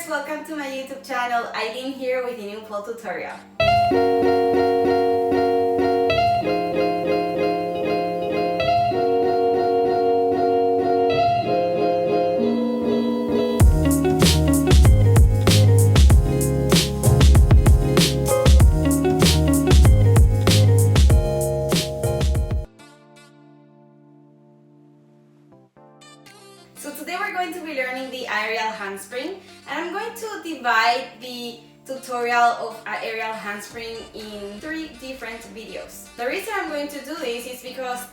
welcome to my YouTube channel. Eileen here with a new pole tutorial. So today we're going to be learning the aerial handspring, and I'm going to divide the tutorial of aerial handspring in 3 different videos. The reason I'm going to do this is because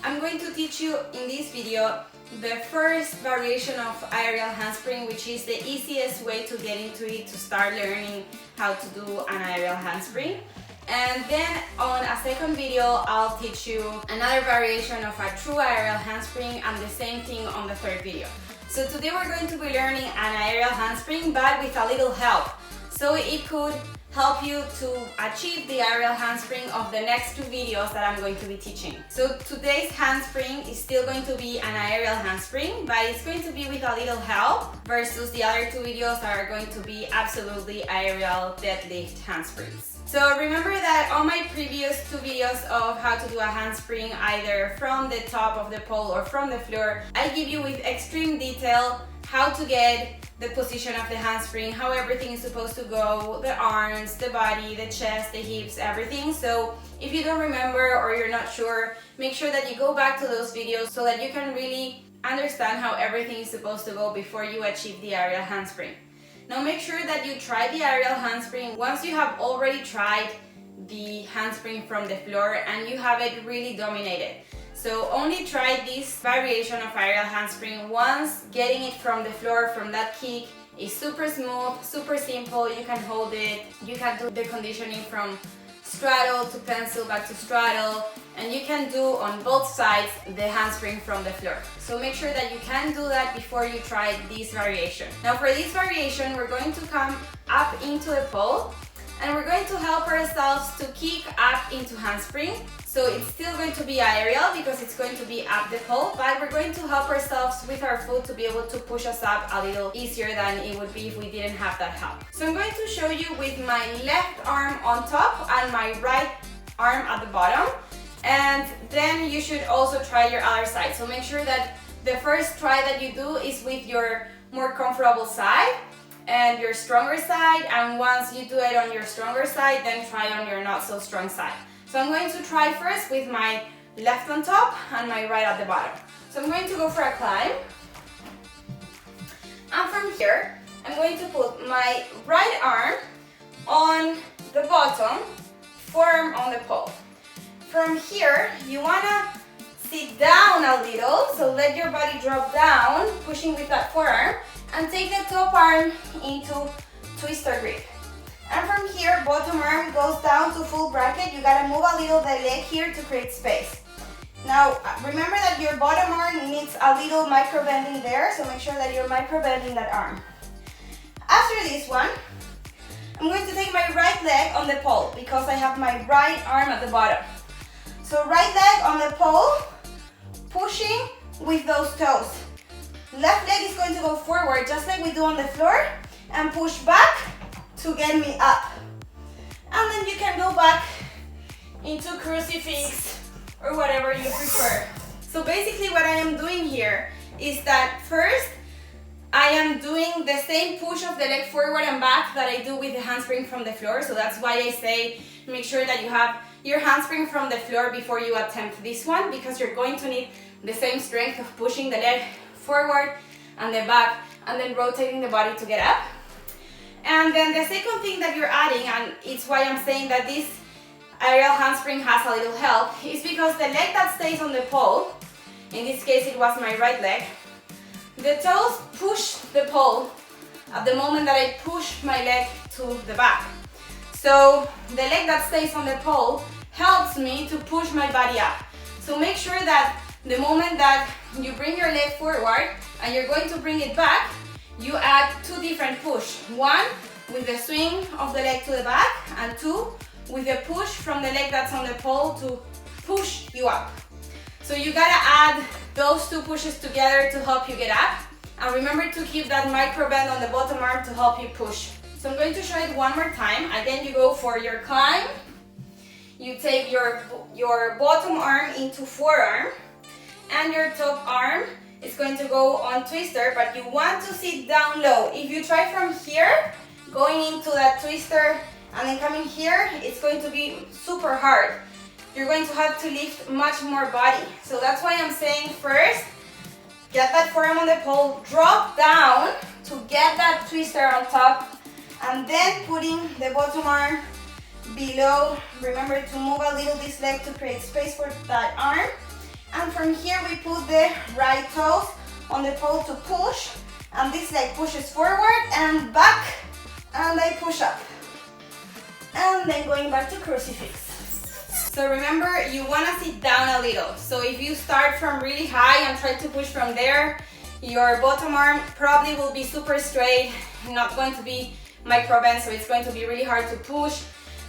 I'm going to teach you in this video the first variation of aerial handspring, which is the easiest way to get into it, to start learning how to do an aerial handspring. And then on a second video, I'll teach you another variation of a true aerial handspring, and the same thing on the third video. So today we're going to be learning an aerial handspring, but with a little help. So it could help you to achieve the aerial handspring of the next 2 videos that I'm going to be teaching. So today's handspring is still going to be an aerial handspring, but it's going to be with a little help versus the other 2 videos that are going to be absolutely aerial deadlift handsprings. So remember that on my previous 2 videos of how to do a handspring either from the top of the pole or from the floor, I give you with extreme detail how to get the position of the handspring, how everything is supposed to go, the arms, the body, the chest, the hips, everything. So if you don't remember or you're not sure, make sure that you go back to those videos so that you can really understand how everything is supposed to go before you achieve the aerial handspring. Now make sure that you try the aerial handspring once you have already tried the handspring from the floor and you have it really dominated. So only try this variation of aerial handspring once getting it from the floor, from that kick. Is super smooth, super simple, you can hold it, you can do the conditioning from straddle to pencil back to straddle, and you can do on both sides the handspring from the floor. So make sure that you can do that before you try this variation. Now for this variation, we're going to come up into the pole, and we're going to help ourselves to kick up into handspring. So it's still going to be aerial because it's going to be up the pole, but we're going to help ourselves with our foot to be able to push us up a little easier than it would be if we didn't have that help. So I'm going to show you with my left arm on top and my right arm at the bottom, and then you should also try your other side. So make sure that the first try that you do is with your more comfortable side and your stronger side, and once you do it on your stronger side, then try on your not so strong side. So I'm going to try first with my left on top and my right at the bottom. So I'm going to go for a climb, and from here I'm going to put my right arm on the bottom, forearm on the pole. From here you want to sit down a little, so let your body drop down, pushing with that forearm, and take the top arm into twister grip. And from here, bottom arm goes down to full bracket. You gotta move a little the leg here to create space. Now, remember that your bottom arm needs a little micro bending there, so make sure that you're micro bending that arm. After this one, I'm going to take my right leg on the pole because I have my right arm at the bottom. So right leg on the pole, pushing with those toes. Left leg is going to go forward just like we do on the floor and push back to get me up. And then you can go back into crucifix or whatever you prefer. So basically what I am doing here is that first I am doing the same push of the leg forward and back that I do with the handspring from the floor. So that's why I say make sure that you have your handspring from the floor before you attempt this one, because you're going to need the same strength of pushing the leg forward and the back and then rotating the body to get up. And then the second thing that you're adding, and it's why I'm saying that this aerial handspring has a little help, is because the leg that stays on the pole, in this case it was my right leg, the toes push the pole at the moment that I push my leg to the back. So the leg that stays on the pole helps me to push my body up. So make sure that the moment that you bring your leg forward and you're going to bring it back, you add 2 different push. 1 with the swing of the leg to the back, and 2 with the push from the leg that's on the pole to push you up. So you gotta add those 2 pushes together to help you get up. And remember to keep that micro bend on the bottom arm to help you push. So I'm going to show it one more time. Again, you go for your climb. You take your bottom arm into forearm, and your top arm is going to go on twister, but you want to sit down low. If you try from here, going into that twister and then coming here, it's going to be super hard. You're going to have to lift much more body. So that's why I'm saying first, get that forearm on the pole, drop down to get that twister on top, and then putting the bottom arm below. Remember to move a little this leg to create space for that arm. And from here we put the right toes on the pole to push, and this leg pushes forward and back, and I push up. And then going back to crucifix. So remember, you want to sit down a little. So if you start from really high and try to push from there, your bottom arm probably will be super straight, not going to be micro bend, so it's going to be really hard to push.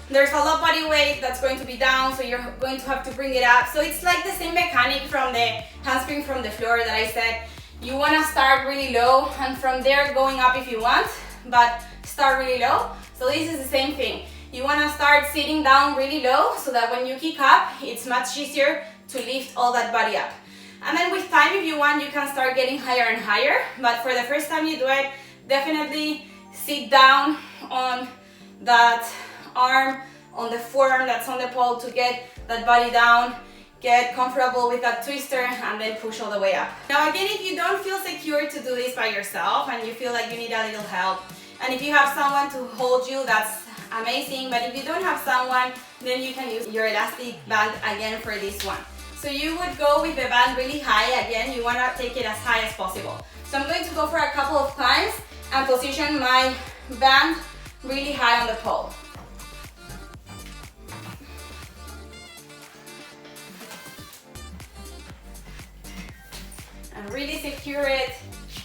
There's a low body weight that's going to be down, so you're going to have to bring it up. So it's like the same mechanic from the handspring from the floor that I said. You want to start really low and from there going up if you want, but start really low. So this is the same thing. You want to start sitting down really low so that when you kick up, it's much easier to lift all that body up. And then with time, if you want, you can start getting higher and higher. But for the first time you do it, definitely sit down on that arm, on the forearm that's on the pole to get that body down, get comfortable with that twister, and then push all the way up. Now again, if you don't feel secure to do this by yourself and you feel like you need a little help, and if you have someone to hold you, that's amazing. But if you don't have someone, then you can use your elastic band again for this one. So you would go with the band really high. Again, you want to take it as high as possible. So I'm going to go for a couple of climbs and position my band really high on the pole. And really secure it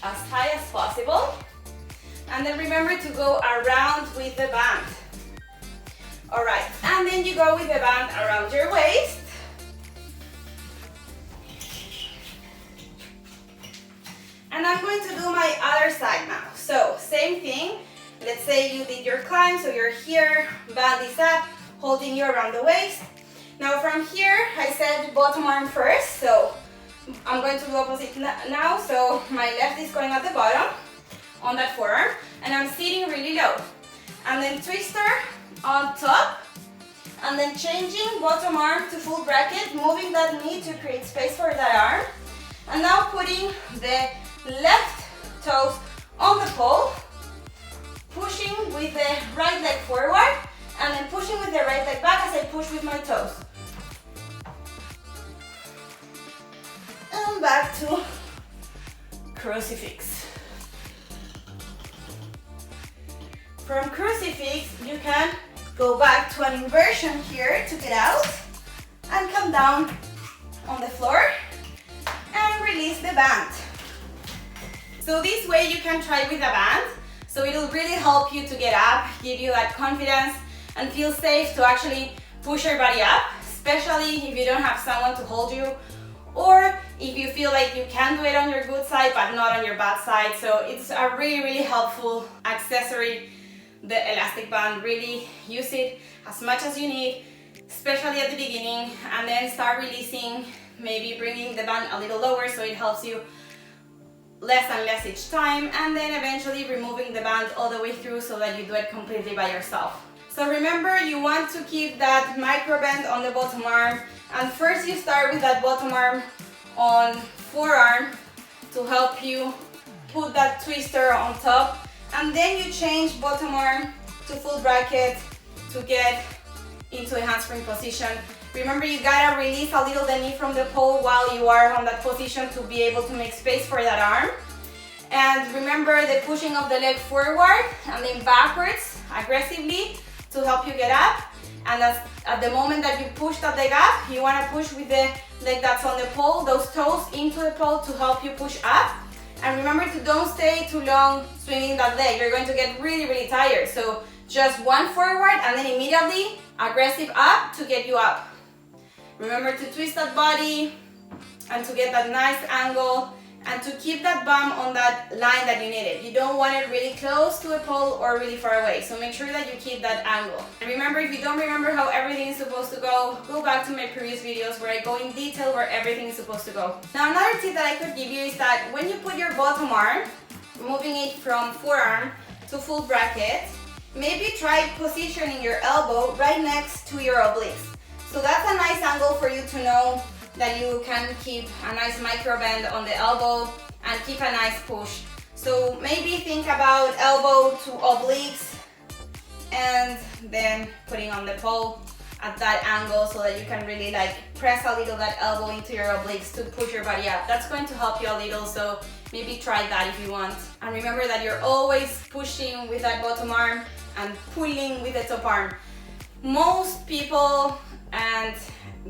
as high as possible. And then remember to go around with the band. Alright, and then you go with the band around your waist. And I'm going to do my other side now. So, same thing. Let's say you did your climb, so you're here, band is up, holding you around the waist. Now from here, I said bottom arm first, so I'm going to do opposite now. So my left is going at the bottom on that forearm, and I'm sitting really low. And then twister on top, and then changing bottom arm to full bracket, moving that knee to create space for that arm. And now putting the left toes on the pole, pushing with the right leg forward, and then pushing with the right leg back as I push with my toes. And back to crucifix. From crucifix, you can go back to an inversion here to get out and come down on the floor and release the band. So this way you can try with a band. So it'll really help you to get up, give you that confidence and feel safe to actually push your body up, especially if you don't have someone to hold you, or if you feel like you can do it on your good side but not on your bad side. So it's a really helpful accessory, the elastic band. Really use it as much as you need, especially at the beginning, and then start releasing, maybe bringing the band a little lower so it helps you less and less each time, and then eventually removing the band all the way through so that you do it completely by yourself. So remember, you want to keep that micro bend on the bottom arm, and first you start with that bottom arm on forearm to help you put that twister on top, and then you change bottom arm to full bracket to get into a handspring position. Remember, you gotta release a little the knee from the pole while you are on that position to be able to make space for that arm. And remember the pushing of the leg forward and then backwards aggressively to help you get up. And at the moment that you push that leg up, you wanna push with the leg that's on the pole, those toes into the pole to help you push up. And remember to don't stay too long swinging that leg. You're going to get really tired. So just one forward and then immediately aggressive up to get you up. Remember to twist that body and to get that nice angle and to keep that bum on that line that you needed. You don't want it really close to a pole or really far away, so make sure that you keep that angle. And remember, if you don't remember how everything is supposed to go back to my previous videos where I go in detail where everything is supposed to go. Now another tip that I could give you is that when you put your bottom arm, moving it from forearm to full bracket, maybe try positioning your elbow right next to your obliques. So that's a nice angle for you to know that you can keep a nice micro bend on the elbow and keep a nice push. So maybe think about elbow to obliques and then putting on the pole at that angle so that you can really like press a little that elbow into your obliques to push your body up. That's going to help you a little, so maybe try that if you want. And remember that you're always pushing with that bottom arm and pulling with the top arm. Most people, and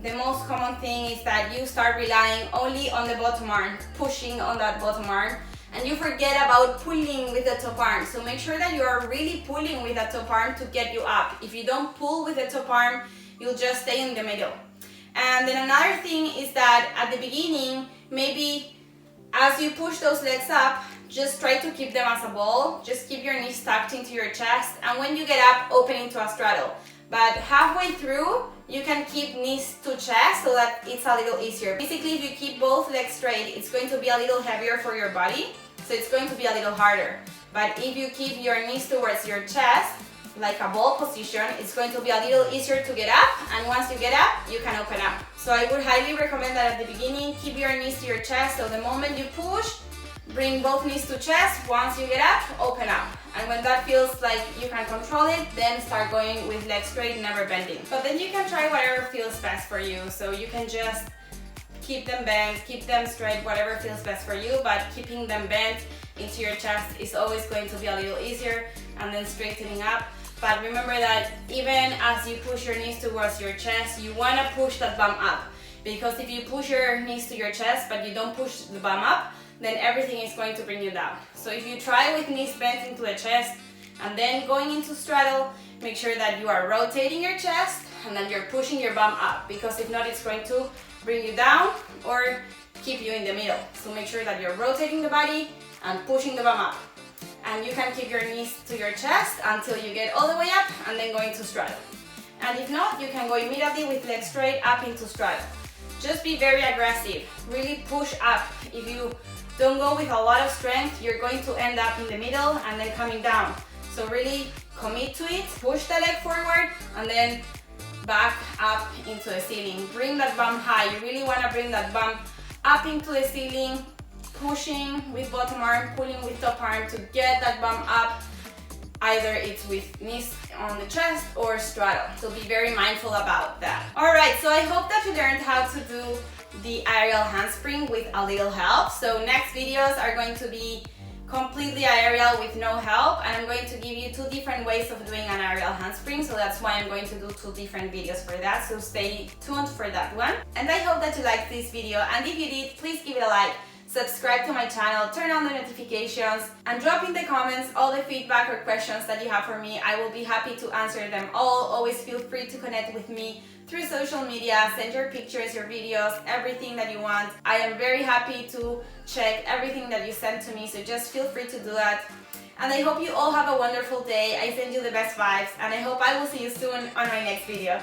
the most common thing is that you start relying only on the bottom arm, pushing on that bottom arm, and you forget about pulling with the top arm. So make sure that you are really pulling with the top arm to get you up. If you don't pull with the top arm, you'll just stay in the middle. And then another thing is that at the beginning, maybe as you push those legs up, just try to keep them as a ball. Just keep your knees tucked into your chest, and when you get up, open into a straddle. But halfway through, you can keep knees to chest so that it's a little easier. Basically, if you keep both legs straight, it's going to be a little heavier for your body, so it's going to be a little harder. But if you keep your knees towards your chest, like a ball position, it's going to be a little easier to get up, and once you get up, you can open up. So I would highly recommend that at the beginning, keep your knees to your chest, so the moment you push, bring both knees to chest. Once you get up, open up. And when that feels like you can control it, then start going with legs straight, never bending. But then you can try whatever feels best for you. So you can just keep them bent, keep them straight, whatever feels best for you, but keeping them bent into your chest is always going to be a little easier, and then straightening up. But remember that even as you push your knees towards your chest, you want to push that bum up. Because if you push your knees to your chest, but you don't push the bum up, then everything is going to bring you down. So if you try with knees bent into the chest and then going into straddle, make sure that you are rotating your chest and then you're pushing your bum up, because if not, it's going to bring you down or keep you in the middle. So make sure that you're rotating the body and pushing the bum up. And you can keep your knees to your chest until you get all the way up and then go into straddle. And if not, you can go immediately with legs straight up into straddle. Just be very aggressive, really push up. If you don't go with a lot of strength, you're going to end up in the middle and then coming down. So really commit to it, push the leg forward and then back up into the ceiling. Bring that bum high. You really want to bring that bum up into the ceiling, pushing with bottom arm, pulling with top arm to get that bum up. Either it's with knees on the chest or straddle. So be very mindful about that. Alright, so I hope that you learned how to do the aerial handspring with a little help. So next videos are going to be completely aerial with no help, and I'm going to give you 2 different ways of doing an aerial handspring, so that's why I'm going to do 2 different videos for that, so stay tuned for that one. And I hope that you liked this video, and if you did, please give it a like, subscribe to my channel, turn on the notifications, and drop in the comments all the feedback or questions that you have for me. I will be happy to answer them all. Always feel free to connect with me through social media, send your pictures, your videos, everything that you want. I am very happy to check everything that you send to me, so just feel free to do that. And I hope you all have a wonderful day. I send you the best vibes, and I hope I will see you soon on my next video.